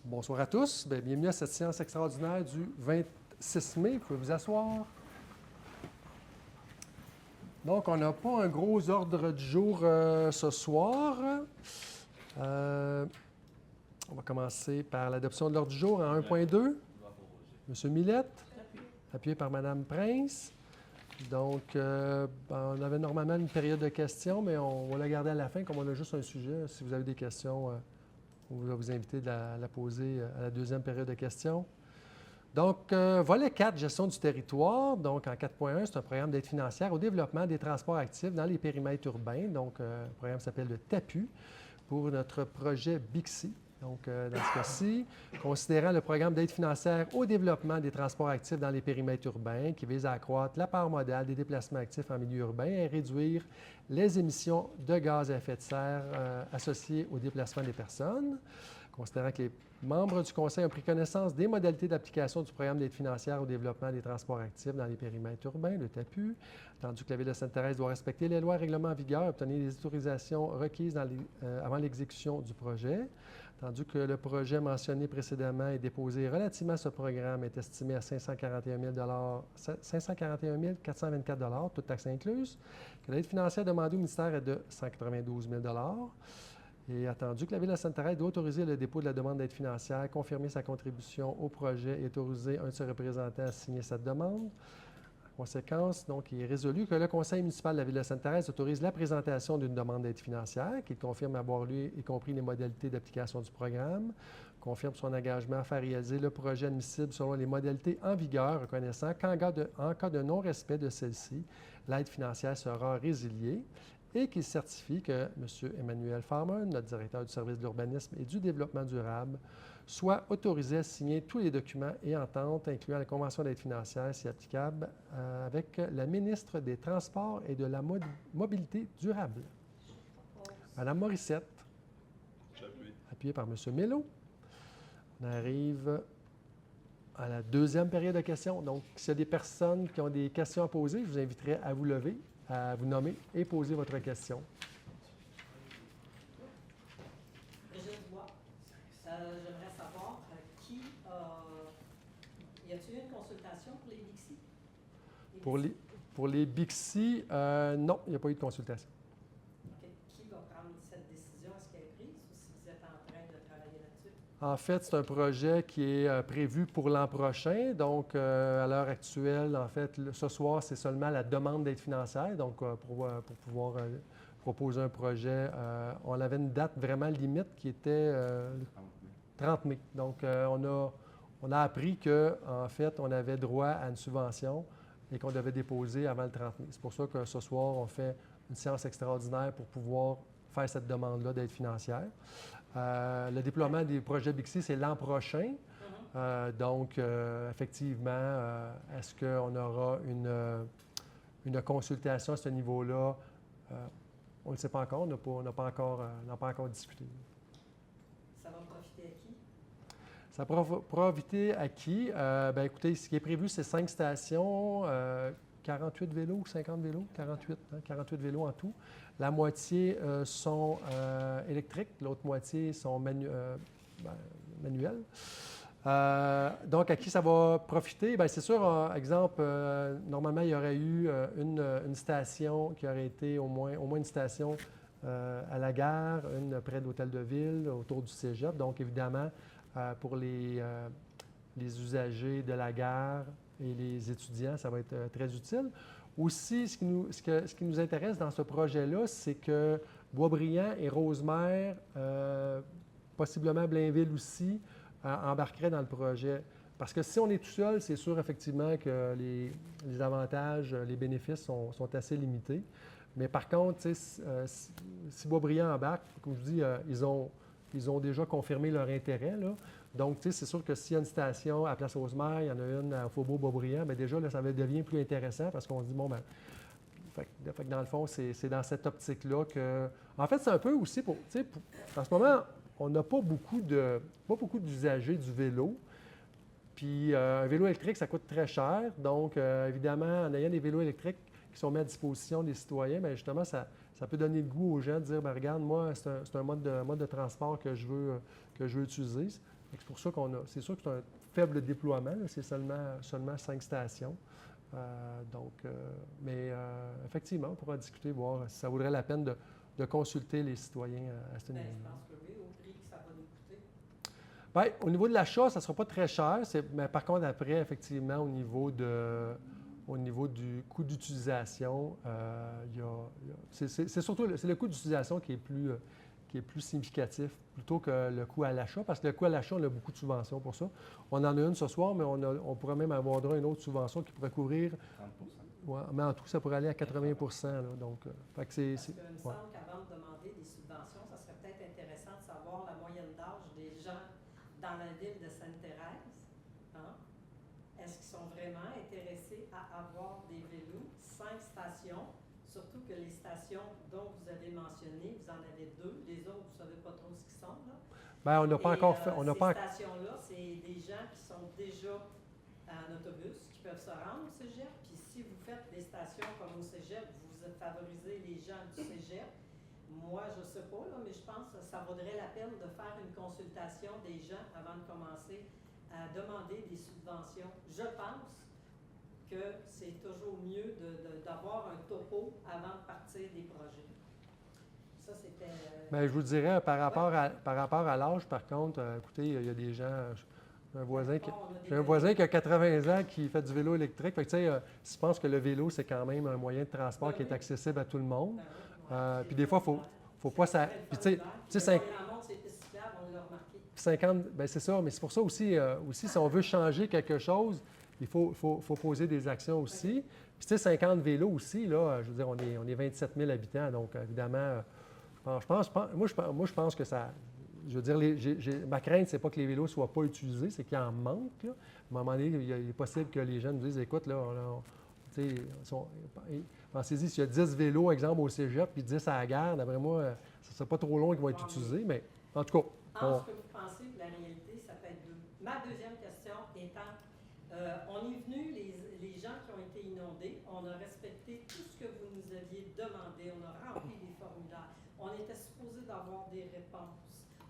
Bonsoir à tous. Bienvenue à cette séance extraordinaire du 26 mai. Vous pouvez vous asseoir. Donc, on n'a pas un gros ordre du jour ce soir. On va commencer par l'adoption de l'ordre du jour en 1.2. Monsieur Millette, appuyé par Madame Prince. Donc, on avait normalement une période de questions, mais on va la garder à la fin, comme on a juste un sujet. Si vous avez des questions, on va vous inviter à la poser à la deuxième période de questions. Donc, volet 4, gestion du territoire. Donc, en 4.1, c'est un programme d'aide financière au développement des transports actifs dans les périmètres urbains. Donc, le programme s'appelle le TAPU pour notre projet BIXI. Donc, dans ce cas-ci, considérant le programme d'aide financière au développement des transports actifs dans les périmètres urbains qui vise à accroître la part modale des déplacements actifs en milieu urbain et réduire les émissions de gaz à effet de serre associées au déplacement des personnes. Considérant que les membres du Conseil ont pris connaissance des modalités d'application du programme d'aide financière au développement des transports actifs dans les périmètres urbains, le TAPU, attendu que la Ville de Sainte-Thérèse doit respecter les lois et règlements en vigueur et obtenir les autorisations requises avant l'exécution du projet, attendu que le projet mentionné précédemment et déposé relativement à ce programme est estimé à 541 424 toutes taxes incluses, que l'aide financière demandée au ministère est de 192 000 et attendu que la Ville de Sainte-Thérèse doit autoriser le dépôt de la demande d'aide financière, confirmer sa contribution au projet et autoriser un de ses représentants à signer cette demande. En conséquence, donc, il est résolu que le Conseil municipal de la Ville de Sainte-Thérèse autorise la présentation d'une demande d'aide financière, qu'il confirme avoir lu y compris les modalités d'application du programme, confirme son engagement à faire réaliser le projet admissible selon les modalités en vigueur, reconnaissant qu'en cas de non-respect de celle-ci, l'aide financière sera résiliée, et qu'il certifie que M. Emmanuel Farmer, notre directeur du service de l'urbanisme et du développement durable, soit autorisé à signer tous les documents et ententes, incluant la convention d'aide financière, si applicable, avec la ministre des Transports et de la Mobilité durable. Madame Morissette, appuyée par M. Mello. On arrive à la deuxième période de questions. Donc, s'il y a des personnes qui ont des questions à poser, je vous inviterai à vous lever, à vous nommer et poser votre question. J'aimerais savoir y a-t-il une consultation pour les BIXI? Pour les BIXI, non, il n'y a pas eu de consultation. Okay. Qui va prendre cette décision? Est-ce qu'elle est prise ou si vous êtes en train de travailler là-dessus? En fait, c'est un projet qui est prévu pour l'an prochain. Donc, à l'heure actuelle, en fait, ce soir, c'est seulement la demande d'aide financière. Donc, pour pouvoir proposer un projet, on avait une date vraiment limite qui était 30 mai. Donc, on a appris qu'en fait, on avait droit à une subvention et qu'on devait déposer avant le 30 mai. C'est pour ça que ce soir, on fait une séance extraordinaire pour pouvoir faire cette demande-là d'aide financière. Le déploiement des projets BIXI, c'est l'an prochain. Donc, effectivement, est-ce qu'on aura une consultation à ce niveau-là? On ne le sait pas encore. On n'a pas encore discuté. Ça va profiter à qui? Ça va profiter à qui? Écoutez, ce qui est prévu, c'est 5 stations, 48 vélos ou 50 vélos? 48, 48 vélos en tout. La moitié sont électriques, l'autre moitié sont manuels. Donc, à qui ça va profiter? Bien, c'est sûr, exemple, normalement, il y aurait eu une station qui aurait été au moins une station à la gare, une près de l'hôtel de ville, autour du cégep. Donc, évidemment, pour les usagers de la gare et les étudiants, ça va être très utile. Aussi, ce qui nous intéresse dans ce projet-là, c'est que Boisbriand et Rosemère, possiblement Blainville aussi, embarqueraient dans le projet. Parce que si on est tout seul, c'est sûr effectivement que les avantages, les bénéfices sont assez limités. Mais par contre, si Boisbriand embarque, comme je dis, ils ont déjà confirmé leur intérêt, là. Donc, c'est sûr que s'il y a une station à Place Rosemère, il y en a une à Faubourg-Boisbriand, bien déjà, là, ça devient plus intéressant parce qu'on se dit, bon, bien, fait que dans le fond, c'est dans cette optique-là que... En fait, c'est un peu aussi en ce moment, on n'a pas beaucoup d'usagers du vélo. Puis, un vélo électrique, ça coûte très cher. Donc, évidemment, en ayant des vélos électriques qui sont mis à disposition des citoyens, bien, justement, ça peut donner le goût aux gens de dire, bien, regarde, moi, c'est un mode de transport que je veux utiliser. C'est pour ça qu'on a. C'est sûr que c'est un faible déploiement, là, c'est seulement 5 stations. Mais effectivement, on pourra discuter, voir si ça vaudrait la peine de consulter les citoyens à ce niveau-là. Je pense que oui, au prix que ça va nous coûter. Bien, au niveau de l'achat, ça ne sera pas très cher. Mais par contre, après, effectivement, au niveau du coût d'utilisation, c'est surtout le coût d'utilisation qui est plus significatif plutôt que le coût à l'achat, parce que le coût à l'achat, on a beaucoup de subventions pour ça. On en a une ce soir, mais on pourrait même avoir droit à une autre subvention qui pourrait couvrir... 30%. Ouais, mais en tout, ça pourrait aller à 80 là, donc, fait que Parce qu'il me ouais. semble qu'avant de demander des subventions, ça serait peut-être intéressant de savoir la moyenne d'âge des gens dans la ville de Sainte-Thérèse. Hein? Est-ce qu'ils sont vraiment intéressés à avoir des vélos, 5 stations, surtout que les stations dont vous avez mentionné, vous en avez 2, les autres, vous ne savez pas trop ce qu'ils sont, là. Bien, on n'a pas encore fait... Ces stations-là, c'est des gens qui sont déjà en autobus, qui peuvent se rendre au cégep. Puis si vous faites des stations comme au cégep, vous favorisez les gens du cégep. Moi, je ne sais pas, là, mais je pense que ça vaudrait la peine de faire une consultation des gens avant de commencer à demander des subventions. Je pense que c'est toujours mieux d'avoir un topo avant de partir des projets. Ça, c'était... Bien, je vous dirais, par rapport à l'âge, par contre, écoutez, il y a des gens... J'ai un voisin qui a 80 ans qui fait du vélo électrique. Fait que, tu sais, je pense que le vélo, c'est quand même un moyen de transport qui est accessible à tout le monde. Puis des fois, il faut pas ça. Puis tu sais, 50, bien c'est ça, mais c'est pour ça aussi, si on veut changer quelque chose, il faut poser des actions aussi. Puis tu sais, 50 vélos aussi, là, je veux dire, on est 27 000 habitants, donc évidemment, moi je pense que ça... Je veux dire, ma crainte, c'est pas que les vélos ne soient pas utilisés, c'est qu'il en manque. Là. À un moment donné, il est possible que les jeunes nous disent, écoute, là, pensez-y, s'il y a 10 vélos, exemple, au cégep, puis 10 à la gare, d'après moi, ça ne sera pas trop long qu'ils vont être utilisés, mais en tout cas... En ce que vous pensez que la réalité, ça peut être deux. Ma deuxième question étant, on est venu, les gens qui ont été inondés, on a respecté tout ce que vous nous aviez demandé, on a rempli des formulaires, on était supposé d'avoir des réponses.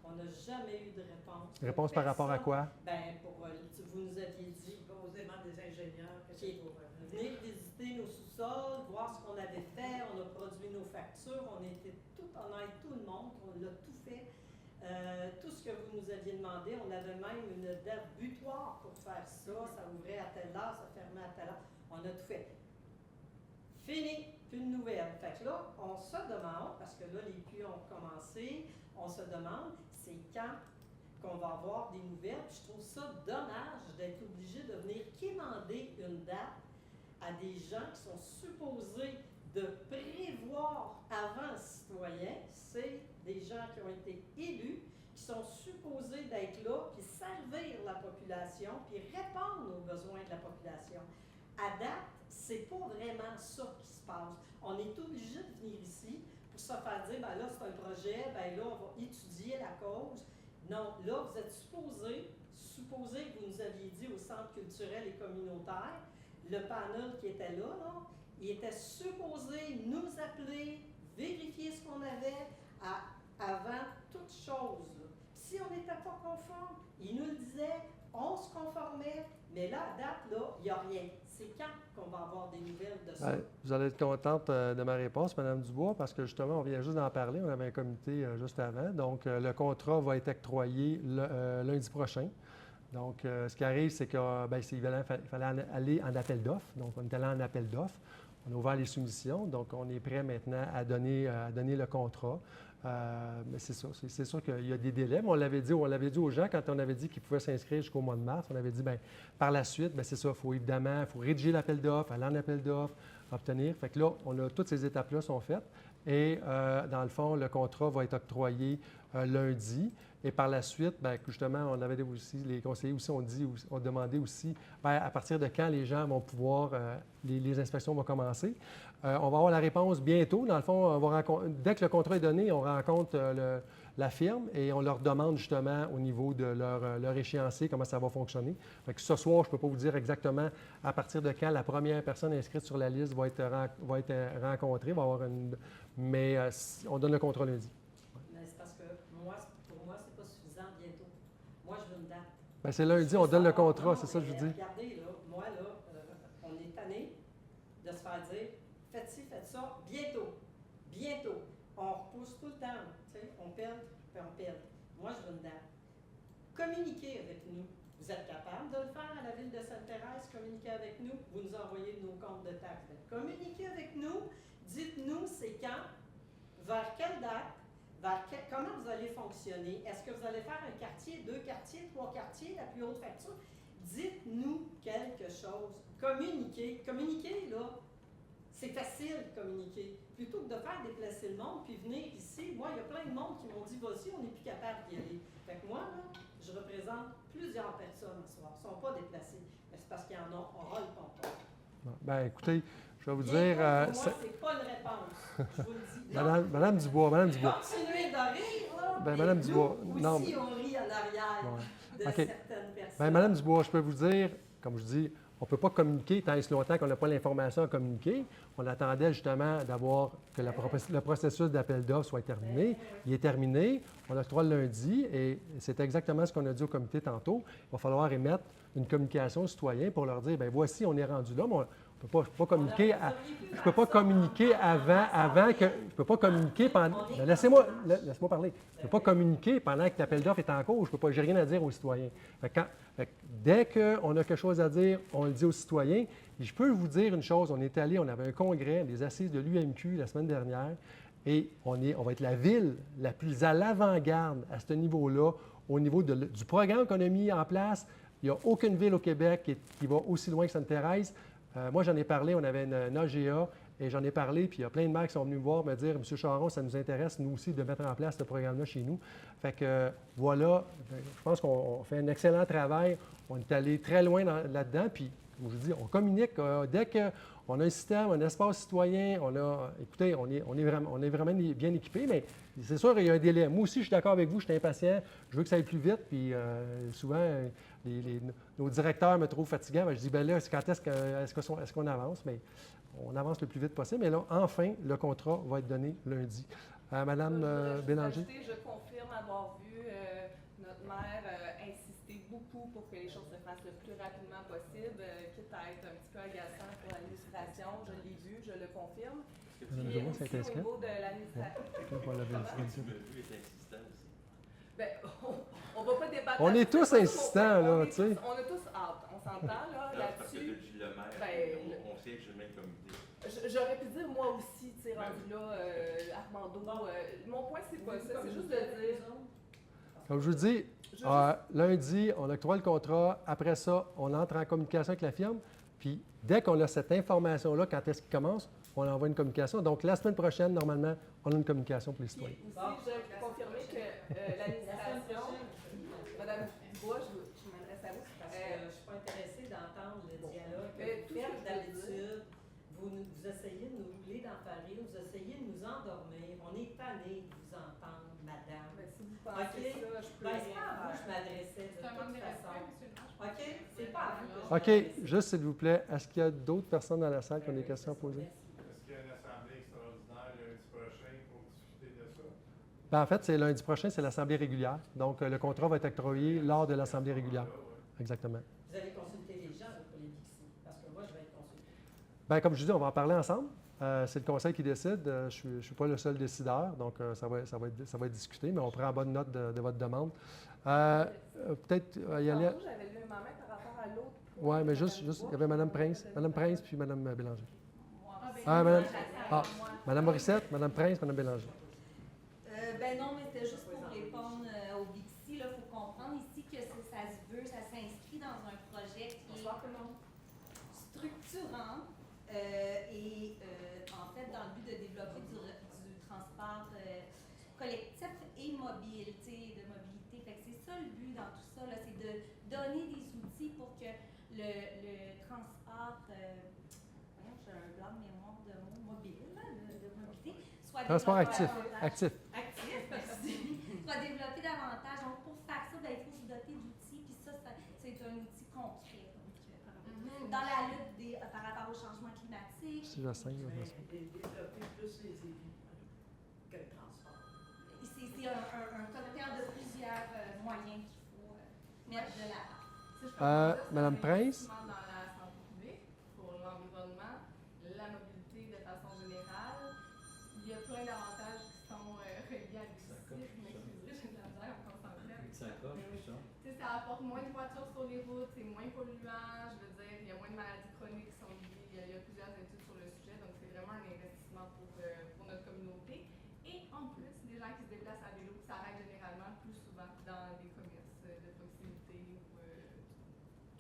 On n'a jamais eu de réponse. Réponse par rapport à quoi? Bien, vous nous aviez dit, posément des ingénieurs, venir visiter nos sous-sols, voir ce qu'on avait fait, on a produit nos factures, on a aidé tout le monde, on l'a tout fait. Tout ce que vous nous aviez demandé, on avait même une date butoir pour faire ça, ça ouvrait à telle heure, ça fermait à telle heure, on a tout fait. Fini, plus de nouvelles. Fait que là, on se demande, parce que là, les puits ont commencé, on se demande, c'est quand qu'on va avoir des nouvelles. Puis je trouve ça dommage d'être obligé de venir quémander une date à des gens qui sont supposés de prévoir avant le citoyen. C'est des gens qui ont été élus, qui sont supposés d'être là, puis servir la population, puis répondre aux besoins de la population. À date, c'est pas vraiment ça qui se passe. On est obligé de venir ici pour se faire dire, ben là, c'est un projet, ben là, on va étudier la cause. Non, là, vous êtes supposé que vous nous aviez dit au Centre culturel et communautaire, le panel qui était là, il était supposé nous appeler, vérifier ce qu'on avait avant toute chose. Là. Si on n'était pas conforme, il nous le disait, on se conformait, mais là, à date, là, il n'y a rien. C'est quand qu'on va avoir des nouvelles de ça? Bien, vous allez être contente de ma réponse, Mme Dubois, parce que justement, on vient juste d'en parler. On avait un comité juste avant. Donc, le contrat va être octroyé lundi prochain. Donc, ce qui arrive, c'est qu'il fallait aller en appel d'offres. Donc, on est allé en appel d'offres. On a ouvert les soumissions. Donc, on est prêt maintenant à donner le contrat. Mais c'est ça. C'est sûr qu'il y a des délais. Mais on l'avait dit aux gens quand on avait dit qu'ils pouvaient s'inscrire jusqu'au mois de mars. On avait dit, bien, par la suite, bien, c'est ça. Il faut rédiger l'appel d'offres, aller en appel d'offres, obtenir. Fait que là, toutes ces étapes-là sont faites. Et dans le fond, le contrat va être octroyé lundi. Et par la suite, bien, justement, on avait aussi, les conseillers aussi ont demandé aussi bien, à partir de quand les gens vont pouvoir, les inspections vont commencer. On va avoir la réponse bientôt. Dans le fond, dès que le contrat est donné, on rencontre la firme et on leur demande justement au niveau de leur échéancier comment ça va fonctionner. Fait que ce soir, je ne peux pas vous dire exactement à partir de quand la première personne inscrite sur la liste va être rencontrée. Mais on donne le contrat lundi. Mais c'est parce que pour moi, c'est pas suffisant bientôt. Moi, je veux une date. Ben, c'est lundi, on donne le contrat, c'est ça que je vous dis. Regardez, là, moi, là, on est tanné de se faire dire faites ci, faites ça, bientôt. Bientôt. On repousse tout le temps. Tu sais, on perd, puis on perd. Moi, je veux dedans. Communiquez avec nous. Vous êtes capable de le faire à la ville de Sainte-Thérèse, communiquer avec nous. Vous nous envoyez nos comptes de taxes. Communiquez avec nous. Dites-nous c'est quand, vers quelle date, comment vous allez fonctionner. Est-ce que vous allez faire un quartier, 2 quartiers, 3 quartiers, la plus haute facture? Dites-nous quelque chose. Communiquez. Communiquez, là. C'est facile de communiquer. Plutôt que de faire déplacer le monde puis venir ici, moi, il y a plein de monde qui m'ont dit voici, on n'est plus capable d'y aller. Fait que moi, là, je représente plusieurs personnes ce soir. Ils ne sont pas déplacés. Mais c'est parce qu'il y en a, on aura le pompon. Ben, écoutez, je vais vous Bien, dire. pour moi, c'est pas une réponse. Je vous le dis. Madame Dubois, Madame Dubois. Continuez de rire, là. Ben, et Madame nous Dubois, aussi, non. on rit en arrière Ouais. de OK. certaines personnes. Ben, Madame Dubois, je peux vous dire, comme je dis, on ne peut pas communiquer tant et si longtemps qu'on n'a pas l'information à communiquer. On attendait justement d'avoir que le processus d'appel d'offres soit terminé. Il est terminé. On octroie le lundi et c'est exactement ce qu'on a dit au comité tantôt. Il va falloir émettre une communication aux citoyens pour leur dire, bien voici, on est rendu là, mais on ne peut pas communiquer. Je ne peux pas communiquer avant que. Je ne peux pas communiquer pendant. Laissez-moi parler. Je ne peux pas communiquer pendant que l'appel d'offres est en cours. Je n'ai rien à dire aux citoyens. Fait que dès qu'on a quelque chose à dire, on le dit aux citoyens. Et je peux vous dire une chose, on est allé, on avait un congrès, des assises de l'UMQ la semaine dernière, et on va être la ville la plus à l'avant-garde à ce niveau-là, au niveau du programme qu'on a mis en place. Il n'y a aucune ville au Québec qui va aussi loin que Sainte-Thérèse. Moi, j'en ai parlé, on avait une AGA, et j'en ai parlé, puis il y a plein de maires qui sont venus me voir, me dire, M. Charon, ça nous intéresse, nous aussi, de mettre en place ce programme-là chez nous. Fait que voilà, je pense qu'on fait un excellent travail. On est allé très loin là-dedans, puis, comme je vous dis, on communique. Dès qu'on a un système, un espace citoyen, écoutez, on est vraiment bien équipé, mais c'est sûr, il y a un délai. Moi aussi, je suis d'accord avec vous, je suis impatient, je veux que ça aille plus vite, puis souvent, nos directeurs me trouvent fatigant. Ben, je dis, bien là, quand est-ce qu'on avance? Mais on avance le plus vite possible. Mais là, enfin, le contrat va être donné lundi. Madame Bélanger? Je confirme avoir vu notre maire insister beaucoup pour que les choses se fassent le plus rapidement possible, quitte à être un petit peu agaçant pour l'administration. Je l'ai vu, je le confirme. Puis aussi au niveau de l'administration. Ben, on ne va pas débattre. On est tous insistants, là, tu sais. On a tous hâte, on s'entend là-dessus. On siège le même comité. J'aurais pu dire moi aussi, tu sais, rendu là, Armando. Mon point, c'est pas ça, c'est juste de dire. Comme je vous dis, lundi, on octroie le contrat. Après ça, on entre en communication avec la firme. Puis, dès qu'on a cette information-là, quand est-ce qu'il commence, on envoie une communication. Donc, la semaine prochaine, normalement, on a une communication pour les citoyens. Puis aussi, je peux confirmer que l'administration, Mme Dubois, je m'adresse à vous. Parce que je ne suis pas intéressée d'entendre le dialogue que vous faites d'habitude. Vous essayez de nous rouler dans Paris, vous essayez de nous endormir. On est tanné de vous entendre, madame. Mais si vous pensez ça, je peux c'est pas à vous que je m'adressais de toute façon. OK? C'est pas à vous que je OK. m'adressais. Juste, s'il vous plaît, est-ce qu'il y a d'autres personnes dans la salle qui ont des questions à poser? Est-ce qu'il y a une assemblée extraordinaire lundi prochain pour discuter de ça? Ben, en fait, c'est lundi prochain, c'est l'Assemblée régulière. Donc, le contrat va être octroyé lors de l'Assemblée régulière. Exactement. Vous allez consulter les gens pour les Dixie, parce que moi, je vais être consultée. Bien, comme je dis, on va en parler ensemble. C'est le conseil qui décide. Je ne suis pas le seul décideur, donc ça va être discuté, mais on prend en bonne note de votre demande. Peut-être y aller. J'avais levé ma main par rapport à l'autre. Oui, mais juste, il y avait Mme Prince puis Mme Bélanger. Mme Morissette, Mme Prince, Mme Bélanger. Ben non, mais c'était juste pour répondre au Bixi. Il faut comprendre ici que ça s'inscrit dans un projet qui est structurant et en fait dans le but de développer du transport collectif et mobile, de mobilité. Fait que c'est ça le but dans tout ça, c'est de donner des outils pour que le transport, j'ai un blanc de mémoire de mots mobile, de mobilité, soit Transport actif. soit développé davantage. Donc, pour faire ça, il faut se doter d'outils, puis ça, c'est un outil concret. Donc, dans la lutte par rapport au changement climatique. Si j'essaie, Développer plus les élus que le transport. C'est un cocktail de plusieurs moyens qu'il faut mettre de l'avant. Madame Prince? Dans la santé publique, pour l'environnement, la mobilité de façon générale, il y a plein d'avantages qui sont reliés à l'usage. Je m'excuserai, j'ai de la misère à me concentrer. Ça apporte moins de voitures sur les routes, c'est moins polluant, je veux dire, il y a moins de maladies chroniques qui sont liées, il y a plusieurs études sur le sujet, donc c'est vraiment un investissement pour notre communauté. Et en plus, les gens qui se déplacent à vélo s'arrêtent généralement plus souvent dans des commerces de proximité ou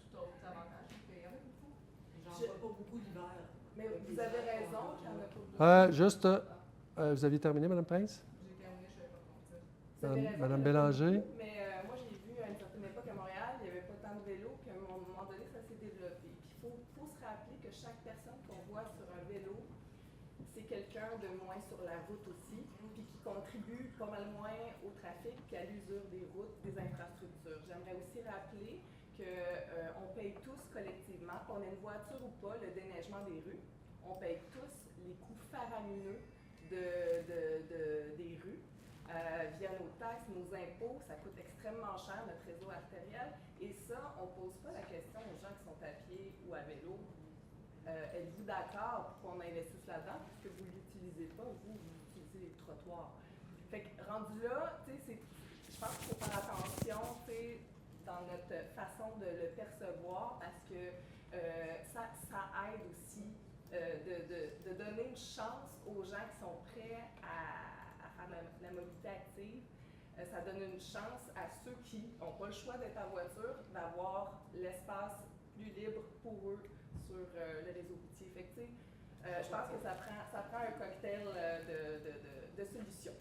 tout autre avantage. Donc, il y en a beaucoup. J'en vois pas beaucoup l'hiver. Mais vous avez raison qu'il y en a pas beaucoup. Vous aviez terminé, Mme Prince? J'ai terminé, je ne savais pas compter. Vous avez raison, Madame il y en a pas Bélanger? beaucoup, mais moi, j'ai vu à une certaine époque à Montréal, il n'y avait pas tant de vélos, puis à un moment donné, ça s'est développé. Puis il faut se rappeler que chaque personne qu'on voit sur un vélo, c'est quelqu'un de moins sur la route aussi, puis qui contribue pas mal moins au trafic qu'à l'usure des routes, des infrastructures. J'aimerais aussi rappeler qu'on paye tous collectivement, qu'on ait une voiture ou pas, le déneigement des rues. On paye tous les coûts faramineux des rues. Via nos taxes, nos impôts, ça coûte extrêmement cher, notre réseau artériel. Et ça, on ne pose pas la question aux gens qui sont à pied ou à vélo. Êtes-vous d'accord pour qu'on investisse là-dedans? Puisque vous ne l'utilisez pas, vous utilisez les trottoirs. Fait que rendu là, je pense qu'il faut faire attention dans notre façon de le percevoir parce que ça aide aussi de donner une chance aux gens qui sont prêts à faire la mobilité active. Ça donne une chance à ceux qui n'ont pas le choix d'être en voiture, d'avoir l'espace plus libre pour eux sur le réseau routier. Fait que, je pense que ça prend un cocktail de solutions.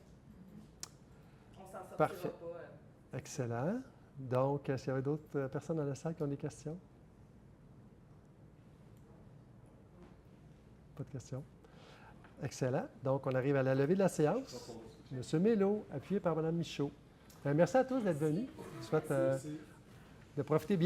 On s'en sortira Parfait. pas. Excellent. Donc, est-ce qu'il y avait d'autres personnes dans la salle qui ont des questions? Pas de questions. Excellent. Donc, on arrive à la levée de la séance. Monsieur Mélot, appuyé par Mme Michaud. Merci à tous d'être venus. Je souhaite de profiter bien